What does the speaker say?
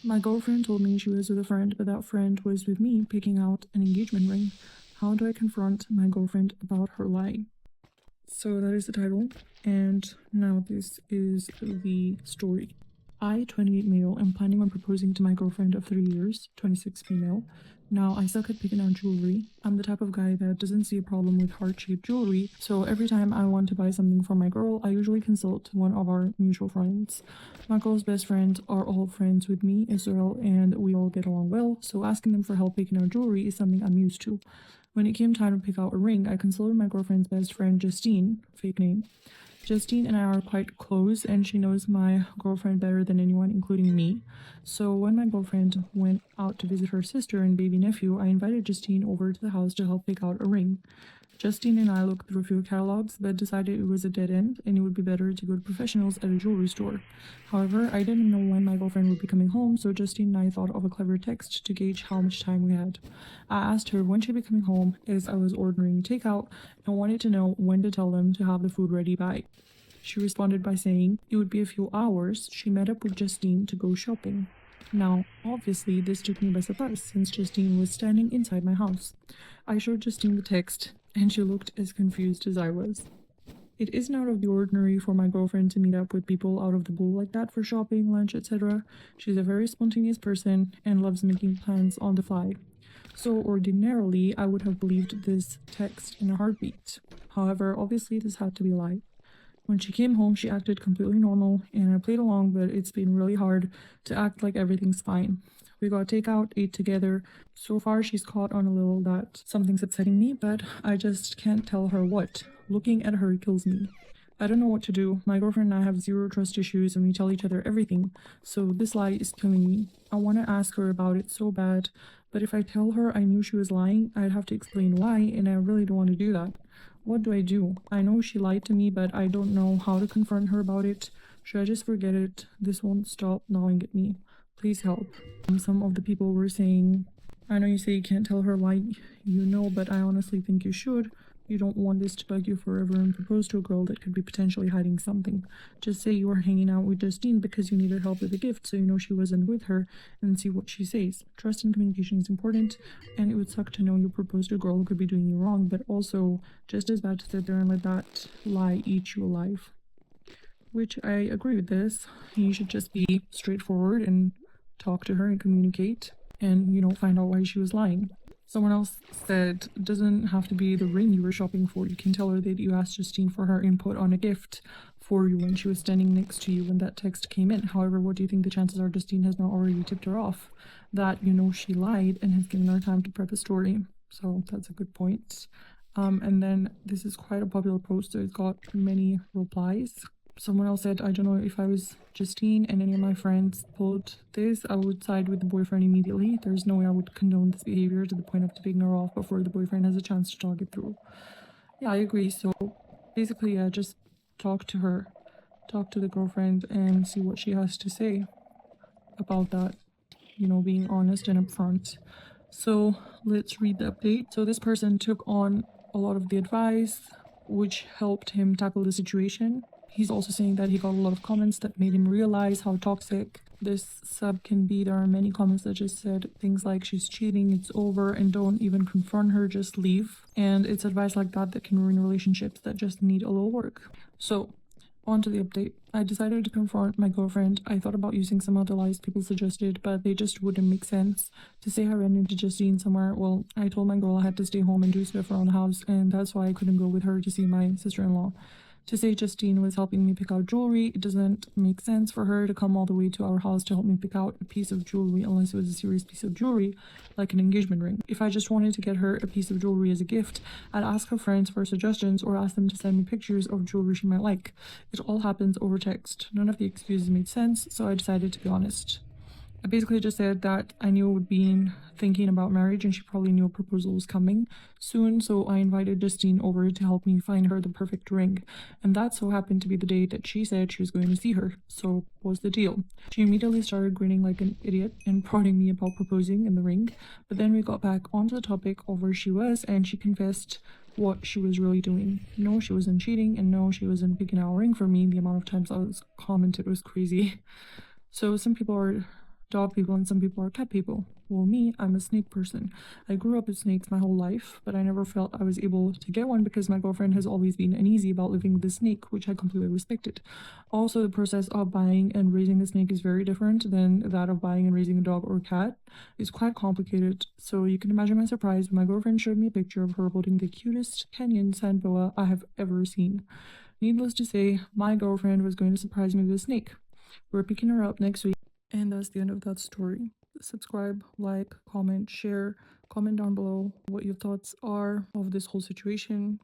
My girlfriend told me she was with a friend, but that friend was with me picking out an engagement ring. How do I confront my girlfriend about her lie? So that is the title, and now this is the story. I, 28 male, am planning on proposing to my girlfriend of 3 years, 26 female. Now, I suck at picking out jewelry. I'm the type of guy that doesn't see a problem with heart-shaped jewelry, so every time I want to buy something for my girl, I usually consult one of our mutual friends. My girl's best friends are all friends with me, Israel, and we all get along well, so asking them for help picking out jewelry is something I'm used to. When it came time to pick out a ring, I consulted my girlfriend's best friend, Justine, fake name. Justine and I are quite close, and she knows my girlfriend better than anyone, including me. So when my girlfriend went out to visit her sister and baby nephew, I invited Justine over to the house to help pick out a ring. Justine and I looked through a few catalogs, but decided it was a dead end and it would be better to go to professionals at a jewelry store. However, I didn't know when my girlfriend would be coming home, so Justine and I thought of a clever text to gauge how much time we had. I asked her when she'd be coming home, as I was ordering takeout, and wanted to know when to tell them to have the food ready by. She responded by saying it would be a few hours. She met up with Justine to go shopping. Now, obviously, this took me by surprise since Justine was standing inside my house. I showed Justine the text, and she looked as confused as I was. It isn't out of the ordinary for my girlfriend to meet up with people out of the blue like that for shopping, lunch, etc. She's a very spontaneous person and loves making plans on the fly. So ordinarily, I would have believed this text in a heartbeat. However, obviously this had to be a lie. When she came home, she acted completely normal, and I played along, but it's been really hard to act like everything's fine. We got takeout, ate together. So far, she's caught on a little that something's upsetting me, but I just can't tell her what. Looking at her kills me. I don't know what to do. My girlfriend and I have zero trust issues, and we tell each other everything, so this lie is killing me. I want to ask her about it so bad, but if I tell her I knew she was lying, I'd have to explain why, and I really don't want to do that. What do I do? I know she lied to me, but I don't know how to confront her about it. Should I just forget it? This won't stop gnawing at me. Please help. Some of the people were saying, I know you say you can't tell her why you know, but I honestly think you should. You don't want this to bug you forever and propose to a girl that could be potentially hiding something. Just say you were hanging out with Justine because you needed help with a gift, so you know she wasn't with her, and see what she says. Trust and communication is important, and it would suck to know you proposed to a girl who could be doing you wrong, but also just as bad to sit there and let that lie eat you alive. Which I agree with this. You should just be straightforward and talk to her and communicate and, find out why she was lying. Someone else said, it doesn't have to be the ring you were shopping for. You can tell her that you asked Justine for her input on a gift for you when she was standing next to you when that text came in. However, what do you think the chances are Justine has not already tipped her off? That, she lied and has given her time to prep a story. So that's a good point. And then this is quite a popular post, so it's got many replies. Someone else said, I don't know if I was Justine and any of my friends pulled this, I would side with the boyfriend immediately. There's no way I would condone this behavior to the point of tipping her off before the boyfriend has a chance to talk it through. Yeah, I agree. So basically, just talk to her, talk to the girlfriend and see what she has to say about that, being honest and upfront. So let's read the update. So this person took on a lot of the advice, which helped him tackle the situation. He's also saying that he got a lot of comments that made him realize how toxic this sub can be. There are many comments that just said things like she's cheating, it's over, and don't even confront her, just leave. And it's advice like that that can ruin relationships that just need a little work. So on to the update. I decided to confront my girlfriend. I thought about using some other lies people suggested, but they just wouldn't make sense. To say I ran into Justine somewhere, well, I told my girl I had to stay home and do stuff around the house, and that's why I couldn't go with her to see my sister-in-law. To say Justine was helping me pick out jewelry, it doesn't make sense for her to come all the way to our house to help me pick out a piece of jewelry unless it was a serious piece of jewelry, like an engagement ring. If I just wanted to get her a piece of jewelry as a gift, I'd ask her friends for suggestions or ask them to send me pictures of jewelry she might like. It all happens over text. None of the excuses made sense, so I decided to be honest. I basically just said that I knew I would be thinking about marriage and she probably knew a proposal was coming soon, so I invited Justine over to help me find her the perfect ring. And that so happened to be the day that she said she was going to see her. So what's the deal? She immediately started grinning like an idiot and prodding me about proposing in the ring, but then we got back onto the topic of where she was and she confessed what she was really doing. No, she wasn't cheating, and no, she wasn't picking out a ring for me. The amount of times I was commented was crazy. So some people are dog people and some people are cat people. Well, me, I'm a snake person. I grew up with snakes my whole life, but I never felt I was able to get one because my girlfriend has always been uneasy about living with a snake, which I completely respected. Also, the process of buying and raising a snake is very different than that of buying and raising a dog or a cat. It's quite complicated, so you can imagine my surprise when my girlfriend showed me a picture of her holding the cutest Kenyan sand boa I have ever seen. Needless to say, my girlfriend was going to surprise me with a snake. We're picking her up next week. And that's the end of that story. Subscribe, like, comment, share, comment down below what your thoughts are of this whole situation.